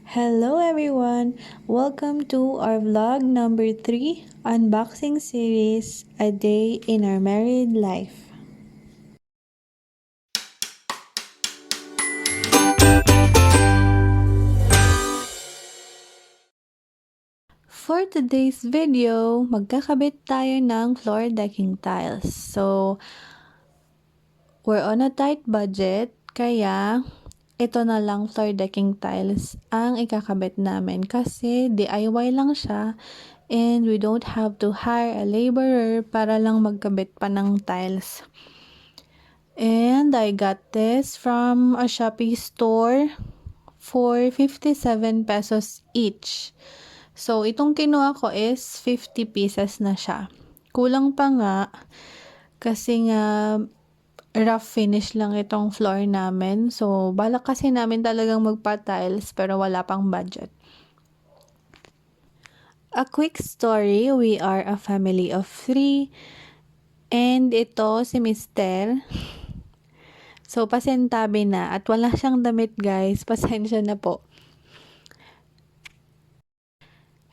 Hello everyone! Welcome to our vlog number 3 unboxing series, A Day in Our Married Life. For today's video, magkakabit tayo ng floor decking tiles. So, we're on a tight budget, kaya ito na lang floor decking tiles ang ikakabit namin kasi DIY lang siya and we don't have to hire a laborer para lang magkabit pa ng tiles. And I got this from a Shopee store for 57 pesos each. So, itong kinuha ko is 50 pieces na siya. Kulang pa nga kasi nga rough finish lang itong floor namin. So, balak kasi namin talagang magpa-tiles pero wala pang budget. A quick story, we are a family of 3 and ito si Mister. So, pasintabi na at wala siyang damit guys. Pasensya na po.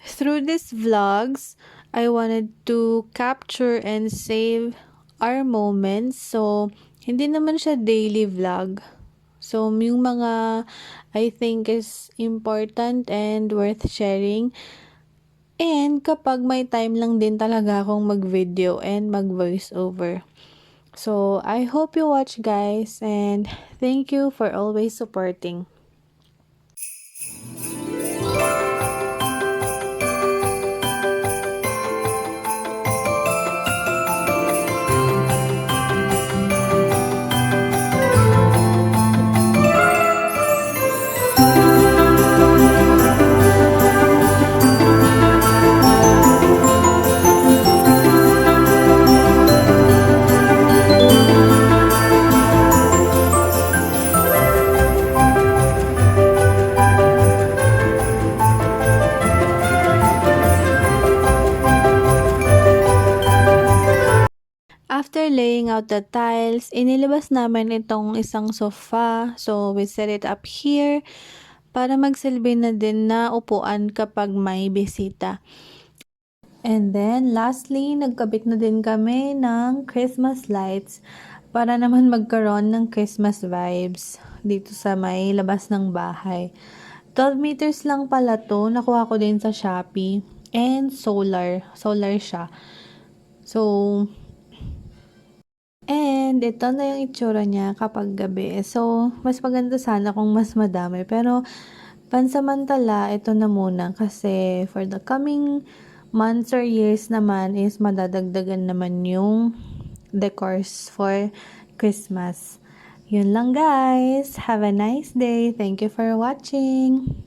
Through these vlogs, I wanted to capture and save our moments. So, hindi naman siya daily vlog. So, yung mga I think is important and worth sharing. And kapag may time lang din talaga akong mag-video and mag-voice over. So, I hope you watch guys and thank you for always supporting. After laying out the tiles, inilabas namin itong isang sofa. So, we set it up here para magsilbi na din na upuan kapag may bisita. And then, lastly, nagkabit na din kami ng Christmas lights para naman magkaroon ng Christmas vibes dito sa may labas ng bahay. 12 meters lang pala to. Nakuha ko din sa Shopee. And solar. Solar siya. So, and ito na yung itsura niya kapag gabi. So, mas maganda sana kung mas madami. Pero, pansamantala, ito na muna. Kasi, for the coming months or years naman is madadagdagan naman yung decors for Christmas. Yun lang guys. Have a nice day. Thank you for watching.